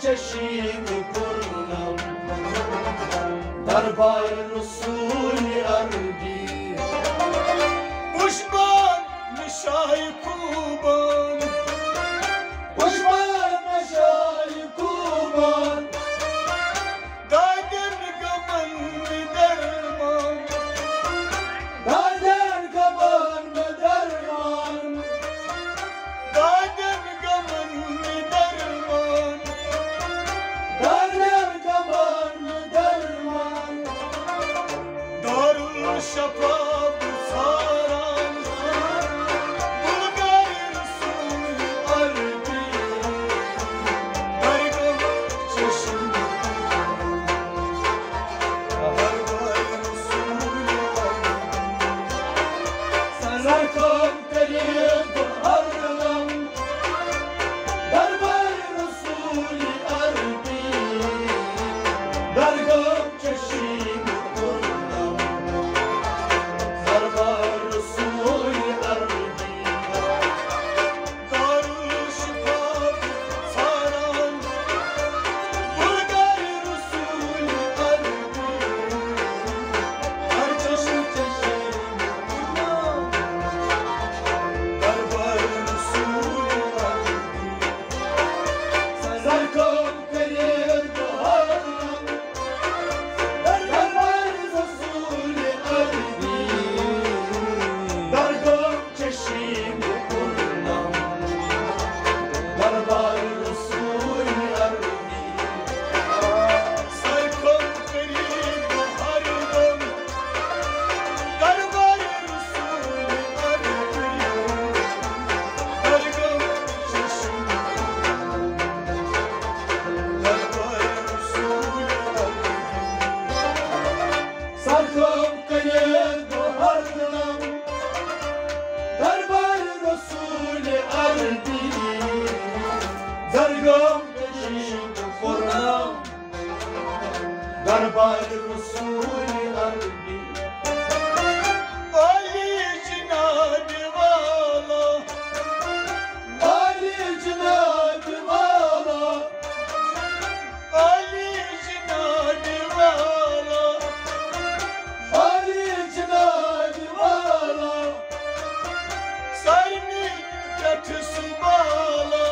چشیم پرنم دربار رسول عربی پشمان نشای کوبان پشمان نشای کوبان دادن گمان به درمان دادن گمان به درمان دادن گمان به درمان دادن گمان به درمان دارالشفا بساران بلغار رسول عربی درگم چشم دربار رسول عربی سرکم قریب هرلم دربار رسول عربی درگم چشم پرنم دربار رسول عربی دارالشفا ساران بلغار رسول عربی هر چشم پرنم دربار رسول عربی سرکم قریب هرلم دربار رسول عربی درگم چشم پرنم دربار رسول عربی سرکم قریب هرلم دربار رسول عربی درگم چشم دربار رسول عربی سرکم قریب هرلم دربار رسول عربی درگم چشم پرنم دربار رسول عربی عالی جناب والا عالی جناب والا عالی جناب والا عالی جناب والا سرنی کت سبالا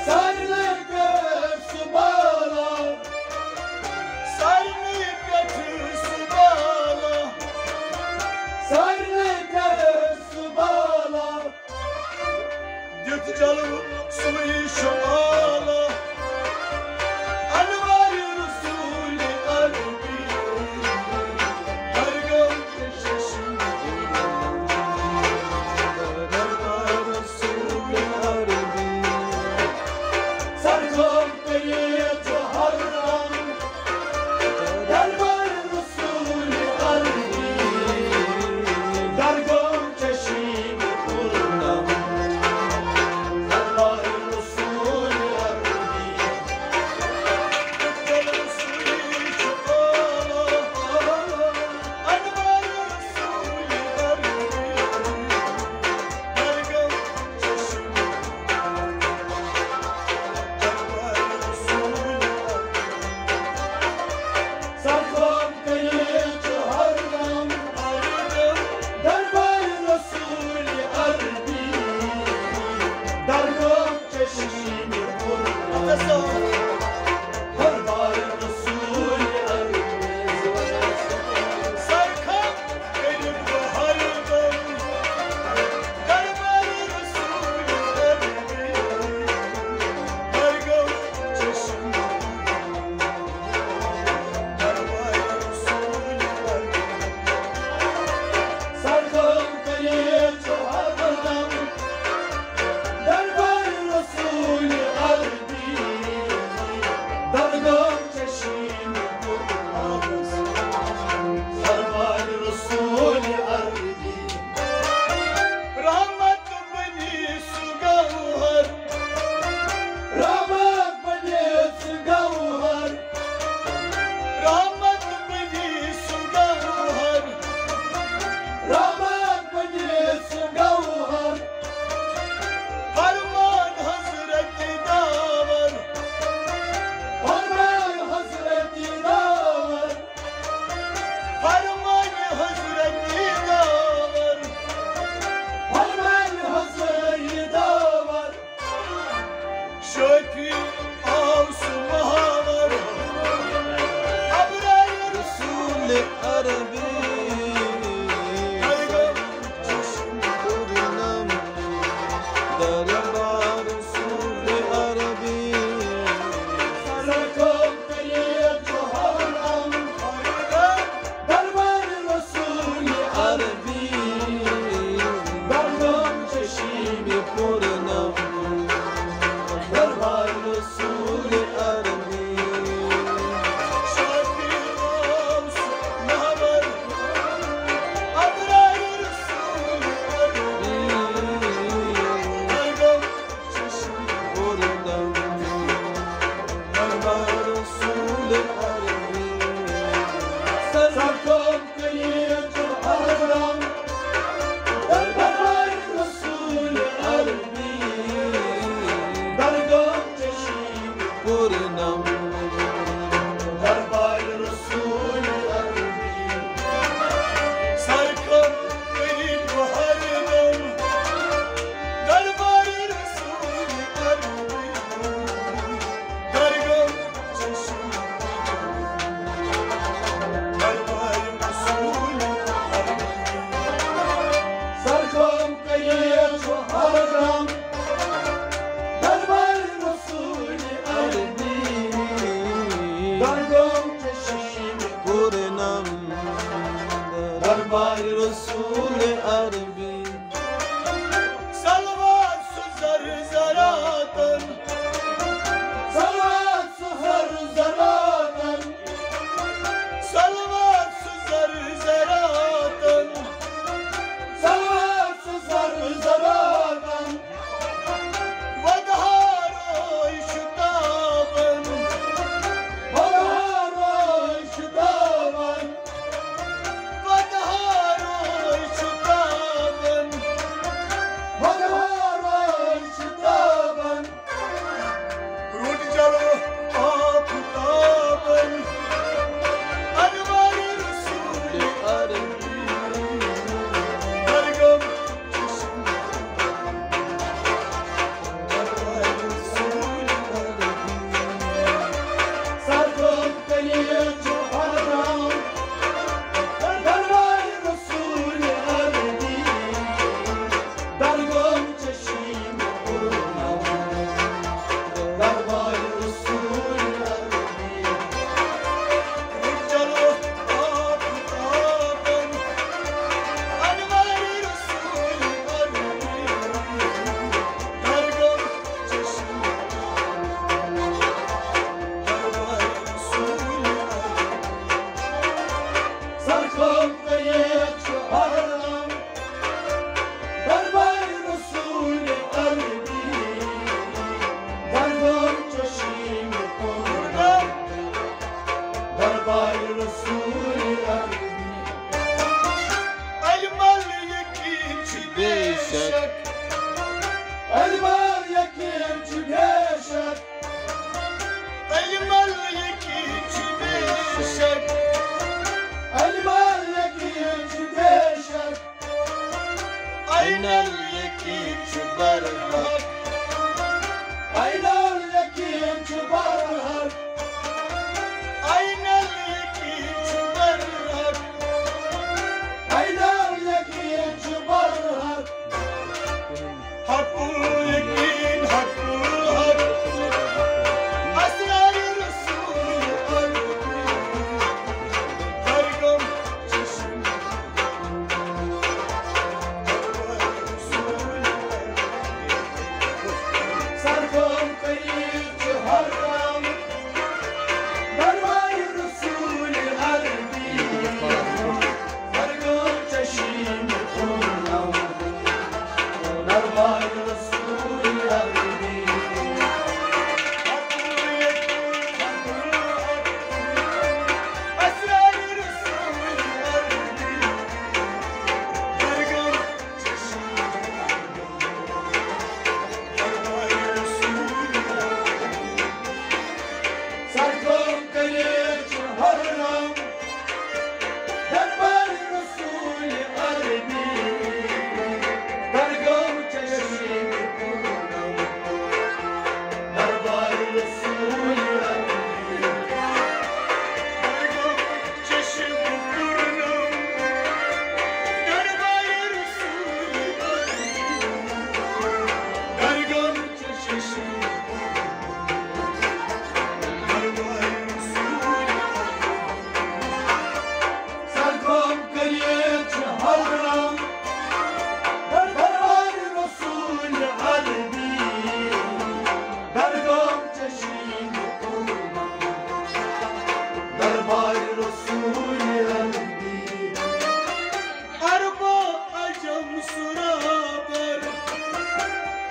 سرنی کت سبالا سرنی کت سبالا سرنی کت سبالا دیت جلو سوی شمالا انوار رسول عربی درگم چشم دربار رسول عربی سرکم قریب هرلم دربار رسول عربی درگم چشم پرنم دربار رسول عربی رسول شفالا انوار رسول عربی درگم چشم دربار رسول عربی سرکم قریب هرلم دربار رسول عربی درگم چشم پرنم دربار رسول عربی سرکم قریب هرلم دربار رسول عربی درگم چشم دربار رسول عربی سرکم قریب هرلم دربار رسول عربی شوقي أوصل هوار أبرار رسول عربي Kaygım çeşim Purnam Darbar Resul Arabi Sarkım kayıt haram Kaygım Darbar Resul-i Arabi Dargım çeşim Purnam Darbar Resul Arabi Şoqi olsun haber Abrar Resul-i Kaygım çeşim Purnam Darbar Resul Arabi Sarkım kayıt haram Darbar Resul-i Arabi Dargım çeşim Purnam Darbar Resul-i Sarkım kayıt haram Darbar Resul-i Dargım çeşim Darbar Resul-i Sarkım kayıt haram Darbar Resul-i Dargım çeşim Purnam Darbar Resul Arabi Salvat sızar zaradan Salvat sızar zaradan Salvat sızar zaradan Salvat sızar zaradan Vadhar oy şutaban Vadhar oy şutaban Vadhar oy şutaban çeşin kurban Darbar Resul-i Erdi Arba acam surabar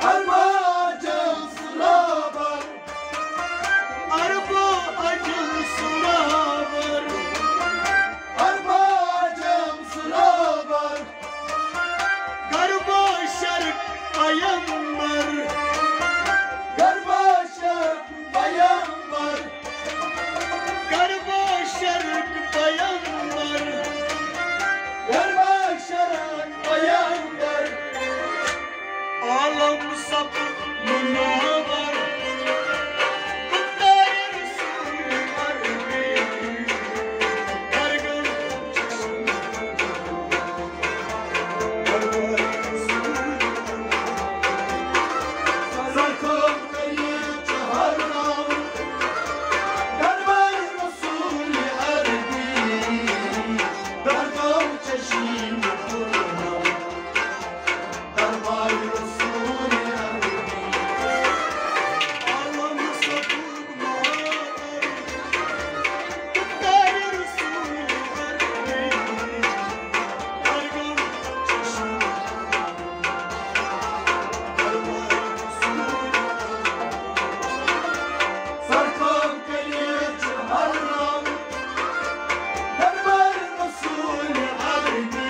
Arba acam surabar Arba acam surabar Arba acam surabar Garba şark ayambar Garba şark bayanlar Garba şark bayanlar Garba şark bayanlar Alam sapık münavvar Kutlar Resul-i Harbi Dargın çeşin Darbar Resul-i Sarkam kayıp çaharnam Darbar Resul-i Harbi Dargın çeşin kurban Darbar Resul-i Harbi Alam sapık mağar Kutlar Resul-i Harbi Dargın çeşin Sarkam kayıp çaharnam Darbar Resul-i Harbi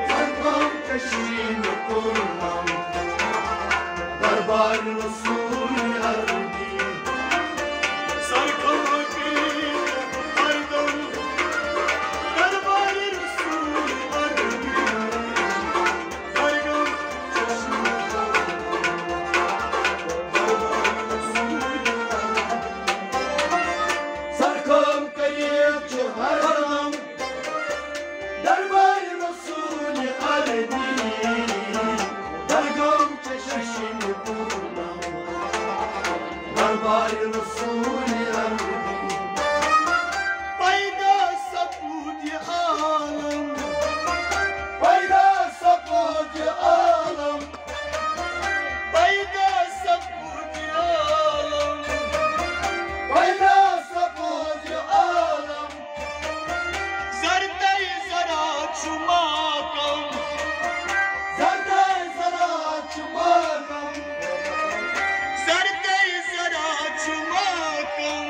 Sarkam çeşin kurban Darbar Resul-i Harbi Sarkam kayıp ardam Darbar Resul-i Harbi Dargın çeşin Sarkam kayıp çaharnam Darbar Resul-i Harbi Dargın çeşin kurban Darbar Resul-i Harbi Payda sapudi alam Payda sapudi alam Payda sapudi alam Payda sapudi alam Zardai zara chumakam Zardai zara chumakam Zardai zara chumakam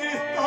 Bye.